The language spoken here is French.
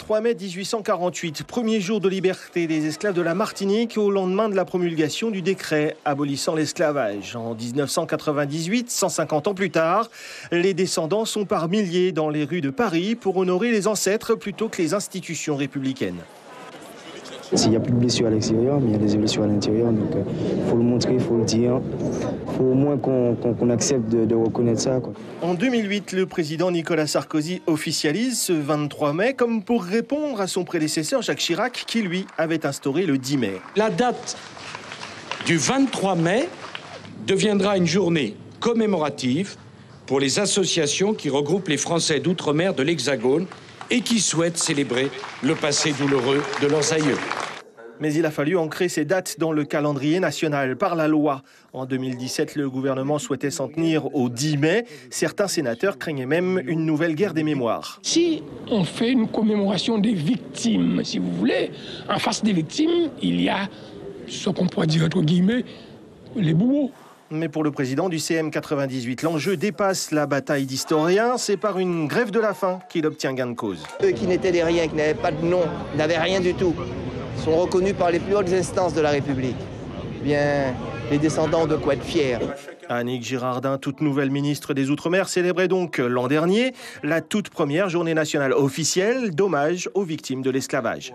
23 mai 1848, premier jour de liberté des esclaves de la Martinique au lendemain de la promulgation du décret abolissant l'esclavage. En 1998, 150 ans plus tard, les descendants sont par milliers dans les rues de Paris pour honorer les ancêtres plutôt que les institutions républicaines. S'il n'y a plus de blessures à l'extérieur, mais il y a des blessures à l'intérieur, donc il faut le montrer, il faut le dire. Il faut au moins qu'on accepte de reconnaître ça, quoi. En 2008, le président Nicolas Sarkozy officialise ce 23 mai comme pour répondre à son prédécesseur Jacques Chirac qui, lui, avait instauré le 10 mai. La date du 23 mai deviendra une journée commémorative pour les associations qui regroupent les Français d'outre-mer de l'Hexagone et qui souhaitent célébrer le passé douloureux de leurs aïeux. Mais il a fallu ancrer ces dates dans le calendrier national par la loi. En 2017, le gouvernement souhaitait s'en tenir au 10 mai. Certains sénateurs craignaient même une nouvelle guerre des mémoires. Si on fait une commémoration des victimes, si vous voulez, en face des victimes, il y a ce qu'on pourrait dire entre guillemets les bourreaux. Mais pour le président du CM98, l'enjeu dépasse la bataille d'historiens. C'est par une grève de la faim qu'il obtient gain de cause. Eux qui n'étaient des riens, qui n'avaient pas de nom, n'avaient rien du tout, sont reconnus par les plus hautes instances de la République. Eh bien, les descendants ont de quoi être fiers. Annick Girardin, toute nouvelle ministre des Outre-mer, célébrait donc l'an dernier la toute première journée nationale officielle d'hommage aux victimes de l'esclavage.